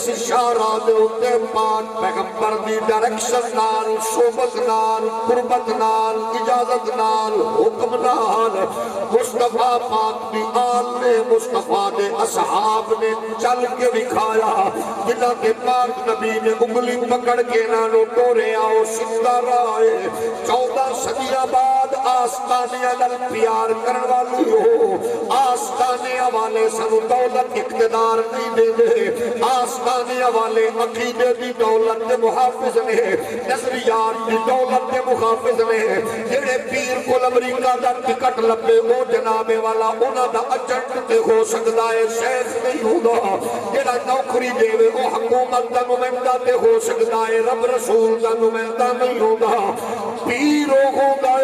اس شارع دے اتے پاک پیغمبر دی ڈائریکشن نال صحبت نال قربت نال اجازت نال حکم نال مصطفیٰ پاک دی آل نے مصطفیٰ دے اصحاب نے چل کے دکھایا جنہاں کے پاک نبی نے انگلی پکڑ کے نانو ٹورے آؤ سندہ رائے 14 صدیہ بعد آستانے علل پیار کرن والی ہو آستانے والے سنو دولت اقتدار نہیں دے دے آستانے والے عقیدے دی دولت دے محافظ نے نظریات دی دولت دے محافظ نے جڑے پیر کو امریکہ دا ٹکٹ لبے وہ جناب والا انہاں دا اجنٹ تے ہو سکتا ہے شیخ نہیں ہوگا جڑا نوکری دے وہ حکومت دا نمائندہ تے ہو سکتا ہے رب رسول دا نمائندہ نہیں ہوگا پیر ہوگا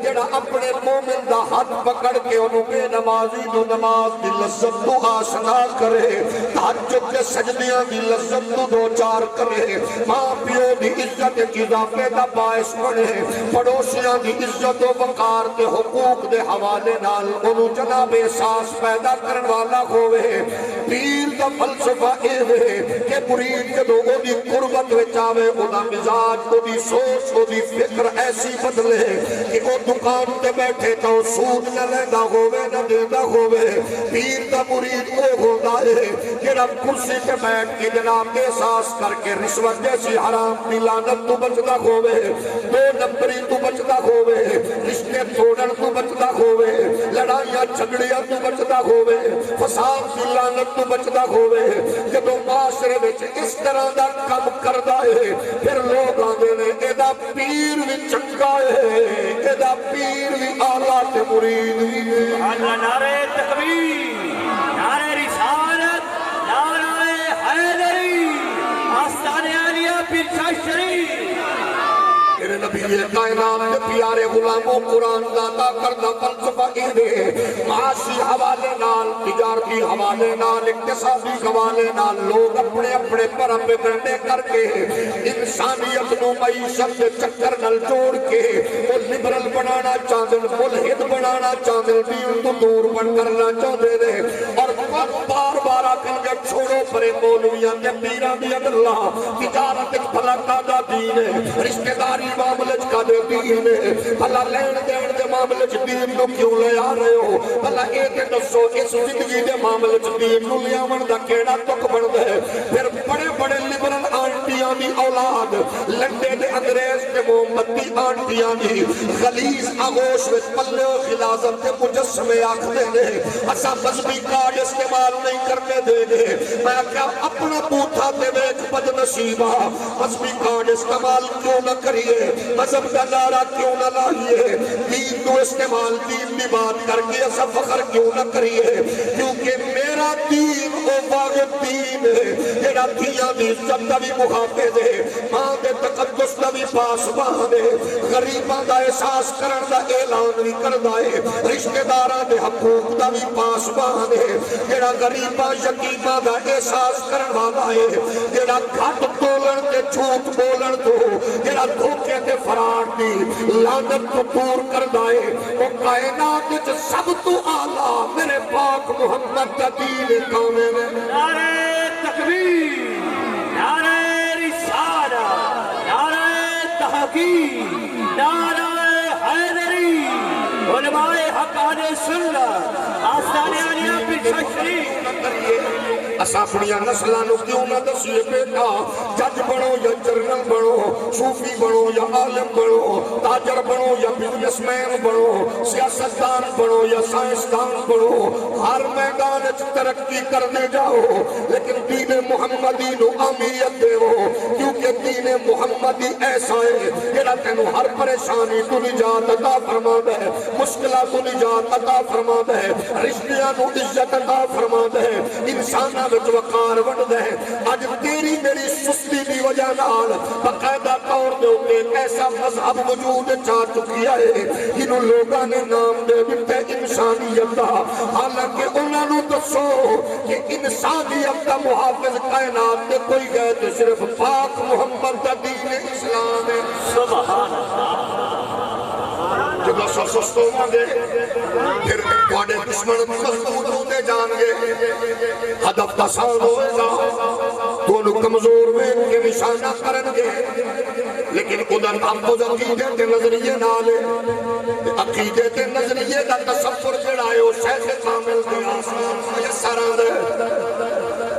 جڑا اپنے مومن دا ہاتھ پکڑ کے انہوں بے نمازی دو نماز دی لذت تو آشنا کرے تحجد کے سجدیاں دی لذت تو دو چار کرے ماں پیو دی عزت کی اضافے دا باعث بنے پڑوسیاں دی عزت و وقار دے حقوق دے حوالے نال انہوں جناب احساس پیدا کرن والا ہوئے پیر دا فلسفہ اے ہوئے کہ مرید جدو او دی قربت وچاوے او دا مزاج او دی سوچ او دی فکر ایسی بدلے کہ او دکان تے بیٹھے تو سود نہ لیندہ ہوئے نہ دیندہ ہوئے پیر دا مرید او ہوتا ہے جڑا کرسی تے بیٹھ کے جناب احساس کر کے رشوت جیسی حرام دی لعنت تو بچدا ہوئے دو نمبری تو بچدا ہوئے رشتے توڑن تو بچدا ہوئے لڑائیاں جھگڑیاں تو بچدا ہوئے فساد دی لعنت تو بچدا ہوئے جب معاشرے وچ اس طرح دا کم کردا ہے پھر لوگ آندے نے ایدا پیر بھی چنگا ہے ایدا پیر بھی آلہ تے مرید بھی نعرہ تکبیر نعرہ رسالت نعرہ حیدری آستانِ عالیہ پیر شاہ شریف میرے نبی کائنات کے پیارے غلاموں قرآن داتا کردہ فلسفہ دے معاشی حوالے نال تجارتی حوالے نال اقتصادی حوالے نال لوگ اپنے اپنے پرم بگڑنے کر کے انسانیت نو معیشت کے چکر نل جوڑ کے وہ لبرل بنانا چاہدن ملحد بنانا چاہدن دین تو دور بن کرنا چاہدے دے اور بار بار آکن کے چھوڑو پرے مولویاں کے پیران دی اللہ تجارت ایک بھلکہ دا دین ہے رشتہ داری معاملج کا دے دین ہے بھلا لین دین دے معاملج دین نو کیوں لے آ رہے ہو بھلا ایک دسو اس زندگی دے معاملج دین نو لیا من دا کیڑا تک بڑھ دے پھر بڑے بڑے لبرل آنٹیاں دی اولاد لنڈے دے انگریز دے محمدی آنٹیاں دی غلیظ آغوش وچ پلے و خلازت دے مجسمے آکھ دے دے اسا مذہبی کارڈ استعمال نہیں کرنے دے دے میں کیا اپنا پوتھا دے ویک بد نصیبہ مذہبی کارڈ استعمال کیوں نہ کریے مذہب کا نعرہ کیوں نہ لائیے دین کو استعمال دین بھی بات کر کے ایسا فخر کیوں نہ کریے کیونکہ میرا دین او واغب دین ہے میرا دیا بھی عزت کا بھی محافظ ہے ماں دے تقدس کا بھی پاسبان ہے غریباں دا احساس کرن دا اعلان بھی کردہ ہے رشتہ داراں دے حقوق دا بھی پاسبان ہے جڑا غریباں یتیماں دا احساس کرن والا ہے جڑا گھٹ تولن تے جھوٹ بولن تو جڑا دھوکے تے فرار دی لعنت کو دور کر دائے وہ کائنات وچ سب تو اعلیٰ میرے پاک محمد کا دین کامل ہے نعرہ تکبیر نعرہ رسالت نعرہ تحقیق نعرہ حیدری علماء حقان سنت آستانِ عالیہ پیر شاہ شریف اسا اپنیاں نسلانو کیوں نہ دسیے بیٹا جج بنو یا جرنل بنو صوفی بنو یا عالم بنو تاجر بنو یا بزنس مین بنو سیاستدان بنو یا سائنسدان بنو ہر میدان ترقی کرنے جاؤ لیکن دین محمدی نو اہمیت دے ہو کیونکہ دین محمدی ایسا ہے جڑا تینو ہر پریشانی تو نجات عطا فرما دے مشکلات تو نجات عطا فرما دے رشتیاں نو عزت عطا فرما دے انسانہ وچ وقار بن دے اج تیری میری سستی دی وجہ نال باقاعدہ طور دے اوپر ایسا مذہب وجود چاہ چکی ہے جنہوں لوگاں نے نام دے دیتے انسانیت دا حالانکہ انہاں نو دسو کہ انسانیت دا محافظ کائنات تے کوئی گئے تو صرف پاک محمد دا دین اسلام ہے سبحان اللہ جب لسا سستو مانگے پھر تواڈے دشمن مضبوط ہوتے جان گے ہدف کا سال ہوئے گا کمزور ویکھ کے نشانہ کرن گے لیکن ادھر تحفظ عقیدے تے نظریے نالے عقیدے تے نظریے دا تصور جڑا ہے وہ شیخ کامل دے آستان میسر آندے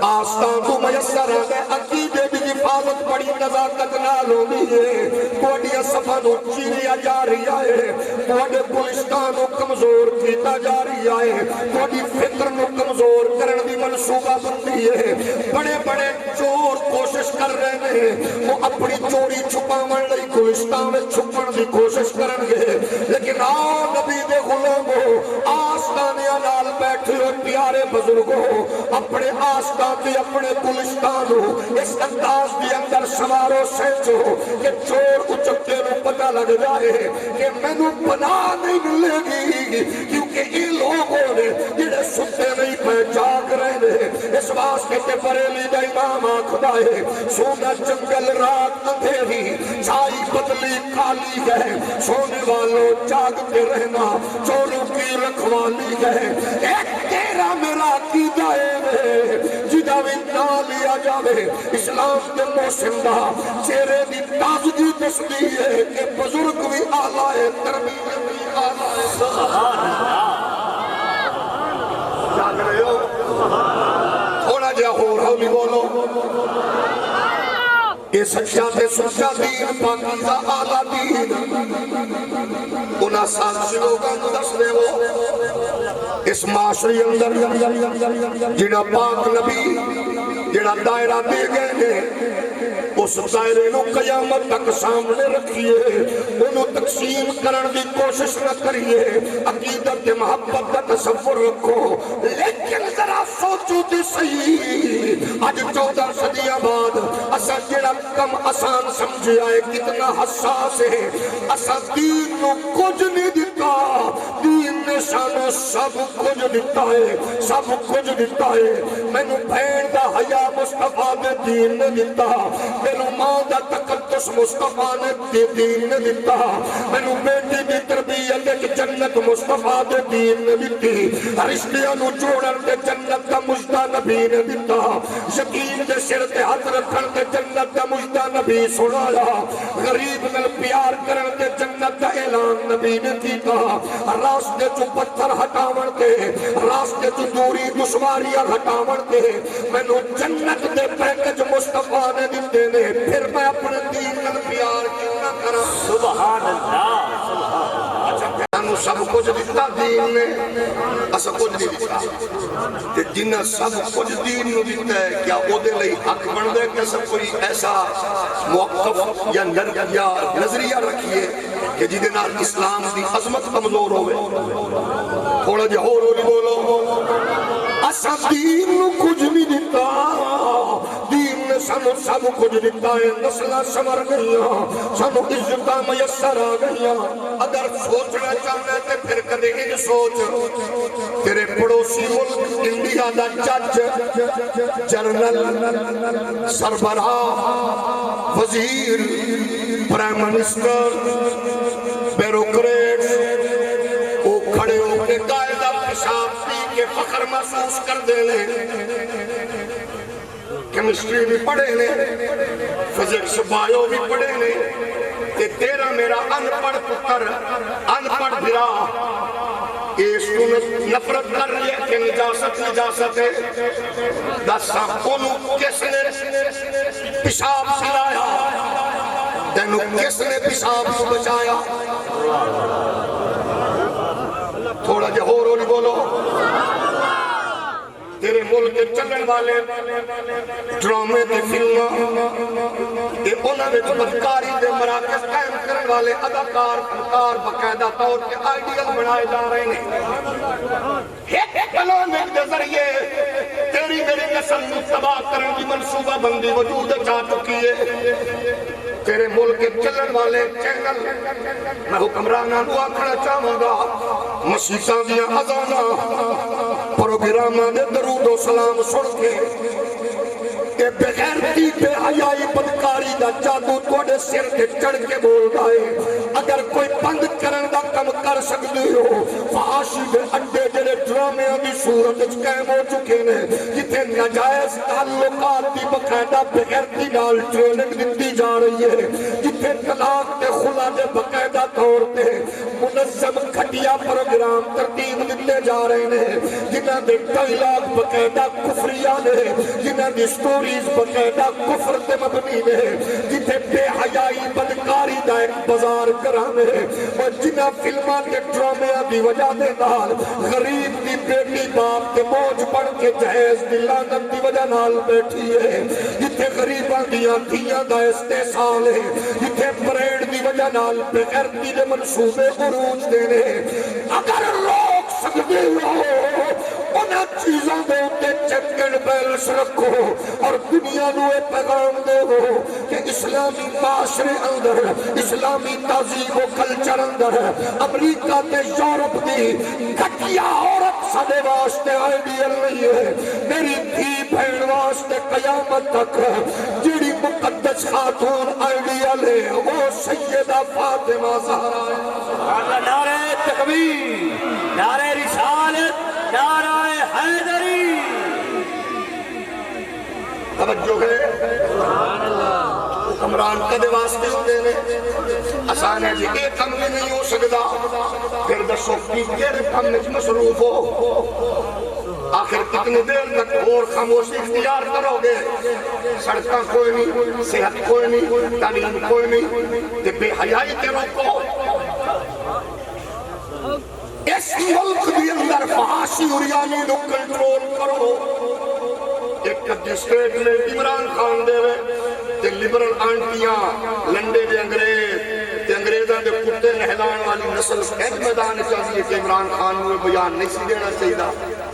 آستان تو میسر آندے عقیدے دی حفاظت بڑی نزاکت نال ہونی ہے کوڑی صفحہ نو چیریا جا رہی ہے کوڑی گلستان نو کمزور کیتا جا رہی ہے کوڑی فکر نو کمزور کرن دی منصوبہ بندی ہے بڑے بڑے چور کوشش کر رہے ہیں وہ اپنی چوری چھپاون لئی گلستان میں چھپن دی کوشش کرن گے لیکن آؤ نبی دے غلامو آستانیاں نال بیٹھے ہو پیارے بزرگوں اپنے آستان دی اپنے گلستان ہو اس انداز دی اندر سوارو سینچو کہ چور اچکتے نو پتہ لگ جائے کہ میں نو پناہ نہیں ملے گی کیونکہ یہ لوگوں نے جڑے ستے نہیں پہ جاگ رہے ہیں اس واسطے کہ بریلی دا امام آکھدا ہے سونا جنگل رات اندھیری چھائی بدلی کالی ہے سونے والوں جاگتے رہنا چوروں کی رکھوالی ہے ایک تیرا میرا عقیدہ ہے جدا بھی نہ لیا جاوے اسلام کے موسندہ چہرے دی تازگی دستی ہے کہ بزرگ بھی آلہ ہے تربیت بھی آلہ ہے سبحان اللہ جاگ رہے ہو تھوڑا جا ہو رہا بھی بولو یہ سچا تے سچا دین پاکیزہ آلہ دین انہاں سالسی لوگاں کو دس دے وہ اس معاشری اندر جنہ پاک نبی جنہ دائرہ دے گئے ہیں اس دائرے نو قیامت تک سامنے رکھیے انہوں تقسیم کرن دی کوشش نہ کریے عقیدت محبت کا تصور رکھو لیکن ذرا سوچو تے صحیح آج 14 صدیاں بعد اسا جڑا کم آسان سمجھے آئے کتنا حساس ہے اسا دین نو کچھ نہیں دیتا دین نے شانو سب کچھ دیتا ہے سب کچھ دیتا ہے میں نو بھین دا حیا مصطفیٰ دے دین نے دیتا میرے ماں دا تقدس مصطفیٰ نے دین نے دیتا میرے بیٹی دی تربیت ایک جنت مصطفیٰ دے دین نے دیتی رشتیاں نو جوڑن دے جنت دا مجدہ نبی نے دیتا یقین دے سر تے ہاتھ رکھن دے جنت دا مجدہ نبی سنایا غریب نال پیار کرن دے جنت دا اعلان نبی نے دیتا راستے چو پتھر ہٹاون دے راستے چو دوری دشواریاں ہٹاون دے میں نو جنت دے پیکج مصطفیٰ نے دیتے نے پھر میں اپنے دین نال پیار کیوں نہ کرا سبحان اللہ سبحان اللہ اچھا انہوں سب کچھ دیتا دین نے اسا کچھ نہیں دیتا تے جنہ سب کچھ دین نو دیتا ہے کیا او دے لئی حق بن دے کہ سب کوئی ایسا موقف یا نظریہ رکھیے کہ جی دے نال اسلام دی عظمت کمزور ہوئے تھوڑا جہا اور بولو اسا دین نو کچھ نہیں دیتا دین نے سانو سب کچھ دیتا ہے نسلہ سمر گئیاں سانو عزتہ میسر آ گئیاں اگر سوچنا چاہنا ہے پھر کدے ان سوچ تیرے پڑوسی ملک انڈیا دا جج جنرل سربراہ وزیر پرائم منسٹر بیروکریٹس وہ کھڑے ہو کے قائدہ پیشاب پی کے فخر محسوس کر دے لے کیمسٹری بھی پڑھے لے فزکس بایو بھی پڑھے لے کہ تیرا میرا ان پڑھ پتر ان پڑھ بھرا اس کو نفرت کر رہی ہے کہ نجاست ہے دسا انہوں کس نے پیشاب سلایا تینوں کس نے پیشاب کو بچایا تھوڑا جہا اور نہیں بولو تیرے ملک کے چلن والے ڈرامے دے فلماں یہ انہوں نے بدکاری دے مراکز قائم کرنے والے اداکار فنکار باقاعدہ طور کے آئیڈیل بنائے جا رہے ہیں اکنامک دے ذریعے تیری میری نسل تباہ کرنے کی منصوبہ بندی وجود چاہ چکی ہے تیرے ملک کے چلن والے چینل میں حکمرانہ کو آکھنا چاہوں گا مسیحاں دیاں اذاناں پروگراماں دے درود و سلام سن کے کہ بغیرتی بے حیائی بدکاری دا جادو توڑے سر کے چڑھ کے بول رہا ہے اگر کوئی بند کرن دا کم کر سکدے ہو فحاشی دے اڈے جڑے ڈرامے دی صورت وچ قائم ہو چکے نے جتھے ناجائز تعلقات دی باقاعدہ بغیرتی نال ٹریننگ دتی جا رہی ہے جتھے طلاق تے خلا دے باقاعدہ طور تے منظم گھٹیا پروگرام ترتیب دیتے جا رہے ہیں جنہاں دے ڈائلاگ باقاعدہ کفریہ نے جنہاں دی سٹوریز باقاعدہ کفر تے مبنی نے جتھے بے حیائی بدکاری دا ایک بازار کرانے اور جنہاں فلماں تے ڈرامیاں دی وجہ دے نال غریب دی بیٹی باپ تے موج پڑھ کے جہیز دی لعنت دی وجہ نال بیٹھی ہے جتھے غریباں دیاں دھیاں دا استحصال ہے جتھے پریڈ دی وجہ نال بغیرتی دے منصوبے عروج دینے اگر روک سکتے ہو انہاں چیزوں دے اتے چیک اینڈ بیلنس رکھو اور دنیا نو ایک پیغام دے ہو کہ اسلامی معاشرے اندر اسلامی تہذیب و کلچر اندر امریکہ تے یورپ دی گھٹیا عورت سارے واسطے آئیڈیل نہیں ہے میری دھی بہن واسطے قیامت تک جڑی مقدس خاتون آئیڈیل ہے وہ سیدہ فاطمہ زہرا ہے نعرہ تکبیر نعرہ رسالت نعرہ حیدری توجہ ہے حکمران کدے واسطے ہوتے ہیں آسان ہے جی ایک کم بھی نہیں ہو سکتا پھر دسو کی کیر کم میں مصروف ہو آخر کتنی دیر تک اور خاموشی اختیار کرو گے سڑکاں کوئی نہیں صحت کوئی نہیں تعلیم کوئی نہیں تے بے حیائی کے روکو اس ملک بھی اندر فحاشی اریانی نو کنٹرول کرو ایک ڈسٹریٹ میں عمران خان دے تے لبرل آنٹیاں لنڈے دے انگریز تے انگریزاں دے کتے نہلان والی نسل ایک میدان چاہیے کہ عمران خان نے بیان نہیں سی دینا چاہیے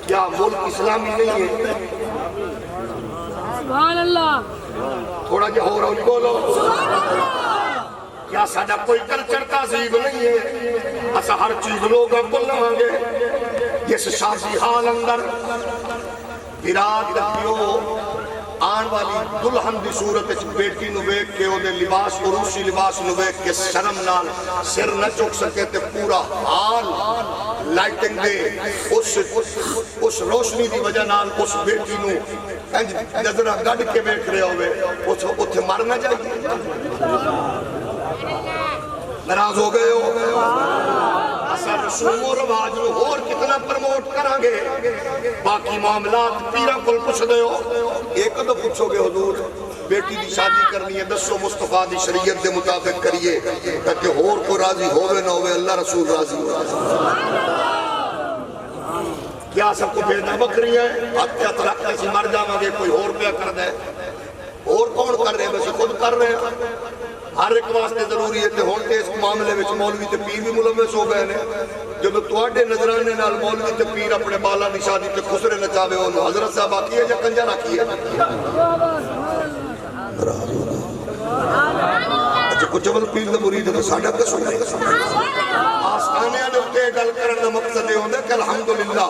کیا ملک اسلامی نہیں ہے سبحان اللہ تھوڑا جہا ہو رہا بولو کیا ساڈا کوئی کلچر تہذیب نہیں ہے اسا ہر چیز لوگوں کو لواں گے جس شادی حال اندر برات پیو آن والی دلہن دی صورت بیٹی نو ویکھ کے او دے لباس عروسی لباس نو ویکھ کے شرم نال سر نہ چک سکے تے پورا حال لائٹنگ دے اس روشنی دی وجہ نال اس بیٹی نو انج نظرہ گڈ کے ویکھ رہے ہوئے اوتھے مر نہ جائے ناراض ہو گئے ہو اسا رسوم و رواج نو اور کتنا پروموٹ کران گے باقی معاملات پیرا کول پوچھ دے ہو ایک تو پوچھو گے حضور بیٹی دی شادی کرنی ہے دسو مصطفیٰ دی شریعت دے مطابق کریے تاکہ اور کو راضی ہوئے نہ ہوئے اللہ رسول راضی ہو کیا سب کو بھیجنا بکری ہے ہاتھ ہاتھ رکھ کے مر جاواں گے کوئی اور پیا کر دے اور کون کر رہے ہیں ویسے خود کر رہے ہیں ہر ایک واسطے ضروری ہے کہ ہون تے اس معاملے میں مولوی تے پیر بھی ملوث ہو گئے ہیں جب تواڈے نظرانے نال مولوی تے پیر اپنے بالا دی شادی تے خسرے نچاوے اونوں حضرت صاحب آکھیے یا کنجر آکھیے اچھا کچھ جبل پیر دا مرید ہے تو ساڈا قصور ہے آستانے دے اوتے گل کرن دا مقصد یہ ہوندا کہ الحمدللہ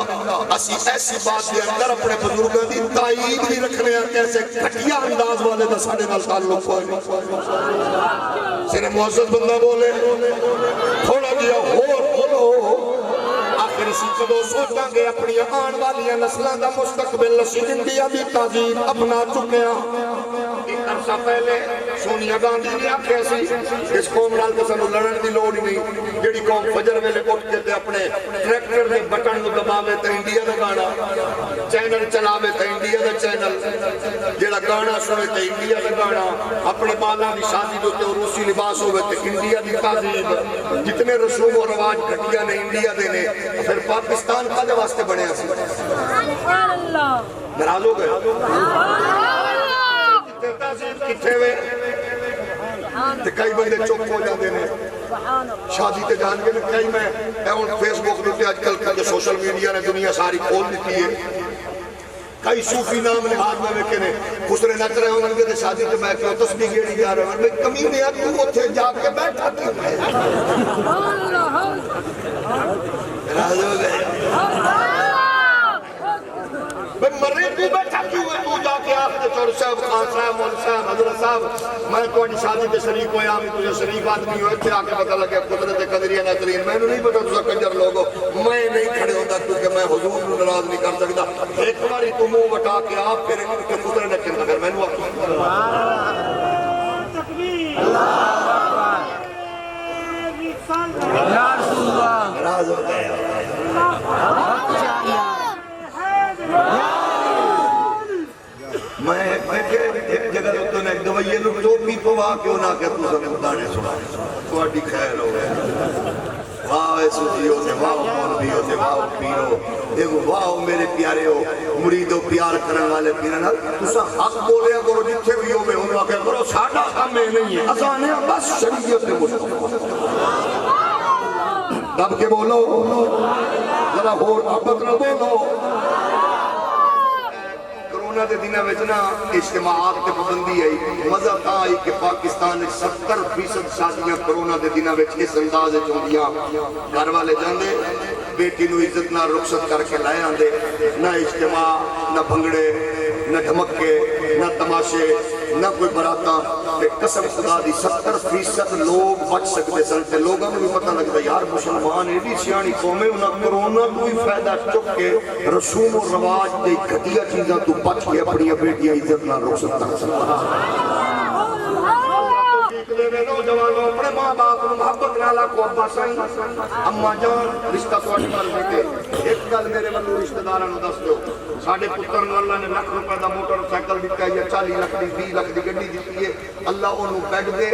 اسی ایسی بات دے اندر اپنے بزرگاں دی تائید بھی رکھنے ہیں کیسے گھٹیا انداز والے دا ساڈے نال تعلق کوئی نہیں سر معزز بندہ بولے تھوڑا جیا اور بولو آخر اسی کدو سوچاں گے اپنی آن والی نسلاں دا مستقبل اسی انڈیا دی تہذیب اپنا چکے ہیں ایک عرصہ پہلے سونیا گاندھی نے آکھیا سی اس قوم نال تے سانوں لڑن دی لوڑ ہی نہیں جیڑی قوم فجر ویلے اٹھ کے تے اپنے ٹریکٹر دے بٹن نو دباوے تے انڈیا دا گانا چینل چلاوے تے انڈیا دا چینل جیڑا گانا سنے تے انڈیا دا گانا اپنے بالاں دی شادی دے تے روسی لباس ہوے تے انڈیا دی تہذیب جتنے رسوم و رواج گھٹیا نے انڈیا دے نے پھر پاکستان کدے واسطے بنیا سی سبحان اللہ ناراض ہو گئے تہذیب کتھے وے تے کئی بندے چپ ہو جاندے نے شادی تے جان کے کئی میں ہن فیس بک تے اج کل جو سوشل میڈیا نے دنیا ساری کھول دتی ہے کئی صوفی نام نے ہاتھ میں ویکھے نے خسرے نچ رہے ہوں گے تے شادی تے میں کہ تسبیح گیڑی جا رہا ہوں میں کمینے آ تو اوتھے جا کے بیٹھا کیوں ہے سبحان اللہ راضی ہو گئے میں مرے تو بیٹھا کیوں ہے تو جا کے آپ نے چور صاحب خان صاحب مول صاحب حضرت صاحب میں کوئی شادی کے شریک ہویا میں تجھے شریف آدمی ہوئے تھے آکے پتہ لگے قدرت قدریہ ناترین میں نہیں پتا تجھے کنجر لوگوں میں نہیں کھڑے ہوتا کیونکہ میں حضور کو ناراض نہیں کر سکتا ایک باری تو منہ بٹا کے آپ پھر کے قدرت نے کہنا اگر میں نے آپ ناراض ہو گئے میں ایک جگہ تو نے گویے لوگ جو بھی پوا کیوں نہ کہ تو سب دانے سنا تھوڑی خیر ہو گئے واہ سوجیو سے واہ مولویو سے واہ پیرو دیکھو واہ میرے پیارے ہو مریدو پیار کرنے والے پیرنا تسا حق بولے کرو جتھے بھی ہو میں ہوں واقع کرو ساڈا کام میں نہیں ہے اساں نے بس شریعت کے مصطفیٰ دب کے بولو ذرا اور محبت نہ بولو کرونا دے دنہ وچنا اجتماعات کے پابندی آئی مزہ تا آئی کہ پاکستان 70% شادیاں کرونا دے دنہ وچ اس انداز چوندیاں گھر والے جاندے بیٹی نو عزت نہ رخصت کر کے لائے آندے نہ اجتماع نہ بھنگڑے نہ دھمکے نہ تماشے نہ کوئی براتاں قسم خدا دی 70% لوگ بچ سکتے سن تے لوگوں کو بھی پتہ لگتا یار مسلمان ایڈی سیانی قومیں انہاں کرونا تو ہی فائدہ چک کے رسوم و رواج دے گھٹیا چیزاں تو بچ کے اپنی بیٹیاں عزت نہ رخصت کر سکتا نوجوانوں اپنے ماں باپ محبت نالا کو ابا سائیں اما جان رشتہ سواٹی کر دیتے ایک گل میرے بندو رشتہ داران دس دو ساڑھے پتر اللہ نے لکھ روپے دا موٹر سائیکل دیتا ہے یا 40 لکھ دی 20 لکھ دی گڑی دیتی ہے اللہ انہوں بیڈ دے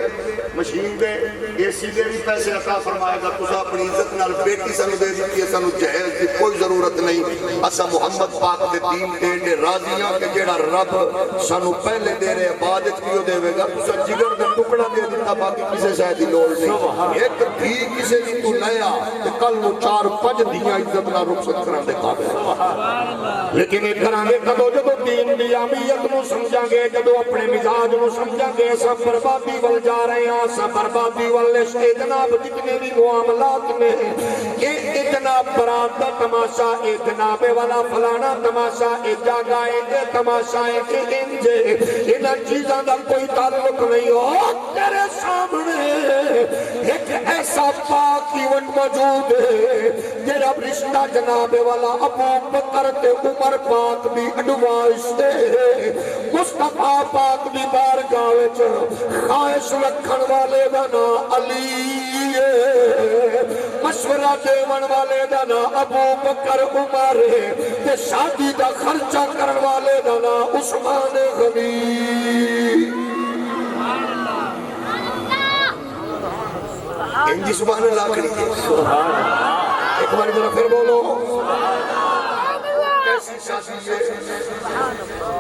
مشین دے اے سی دے بھی پیسے عطا فرمائے گا تسا اپنی عزت نال بیٹی سنو دے دیتی ہے سنو جہیز دی کوئی ضرورت نہیں اسا محمد پاک دے دین دے راضیاں کہ جیڑا رب سنو پہلے دے رہے عبادت کیوں دے گا تسا جگر دے ٹکڑا دے دیتا باقی کسے شاید ہی لوڑ نہیں ایک بھی کسے دی تو لیا کہ کل وہ 4-5 دیاں عزت نہ رخصت کران دے قابل لیکن ایک کران دے کدو جدو دین دی اہمیت نو سمجھا گے جدو اپنے مزاج نو سمجھا گے سب بربادی وال جا رہے ہیں سب بربادی وال اے جناب جتنے بھی معاملات میں اے جناب برات دا تماشا اے جناب والا فلانا تماشا اے جاگا اے تماشا اے انجے انہاں چیزاں دا کوئی تعلق نہیں ہو تیرے سامنے ایک ایسا پاک ایونٹ موجود ہے جیڑا رشتہ جناب والا ابو بکر تے عمر پاک بھی ایڈوائس دے مصطفیٰ پاک بھی بارگاہ وچ خواہش رکھن والے دا نام علی مشورہ دیون والے دا نام ابو بکر عمر تے شادی دا خرچہ کرن والے دا نام عثمان غنی انجی سبحان اللہ کری ایک بار ذرا پھر بولو کیسی شادی ہے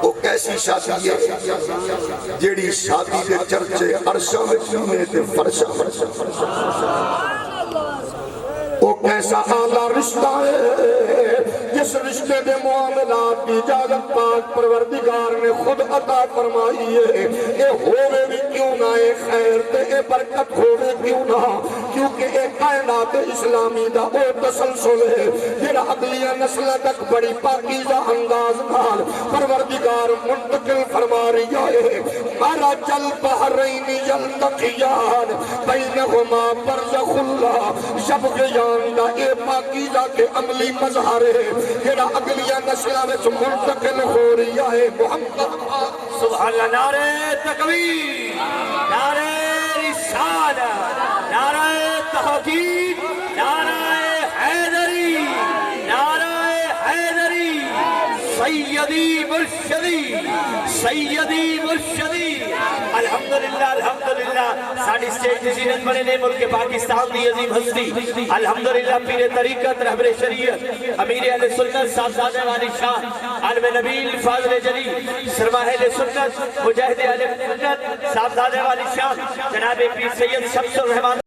وہ کیسی شادی ہے جیڑی شادی دے چرچے عرشہ میں چینے تے فرشہ وہ کیسا اعلیٰ رشتہ ہے جس رشتے دے معاملات کی اجازت پاک پروردگار نے خود عطا فرمائی ہے اے ہوئے بھی کیوں نہ اے خیر تے اے برکت ہوئے کیوں نہ کیونکہ اے کائنات اسلامی دا او تسلسل ہے جیڑا اگلیاں نسل تک بڑی پاکیزہ انداز نال پروردگار منتقل فرما رہی ہے مرج البحرین یلتقیان بینہما برزخ اللہ یبغیان دا اے پاکیزہ کے عملی مظہر ہے جیڑا اگلیاں نسلہ میں منتقل ہو رہی ہے محمد سبحان اللہ نعرہ تکبیر نعرہ رسالت نعرہ تحقیق نعرہ حیدری نعرہ حیدری سیدی مرشدی سیدی مرشدی الحمدللہ الحمدللہ ساڑھی سٹیج نشینت بنے نے ملک پاکستان دی عظیم ہستی الحمدللہ پیر طریقت رہبر شریعت امیر اہل سنت صاحبزادہ والی شاہ عالم نبیل فاضل جلی سرماہ اہل سنت مجاہد اہل سنت صاحبزادہ والی شاہ جناب پیر سید شمس الرحمن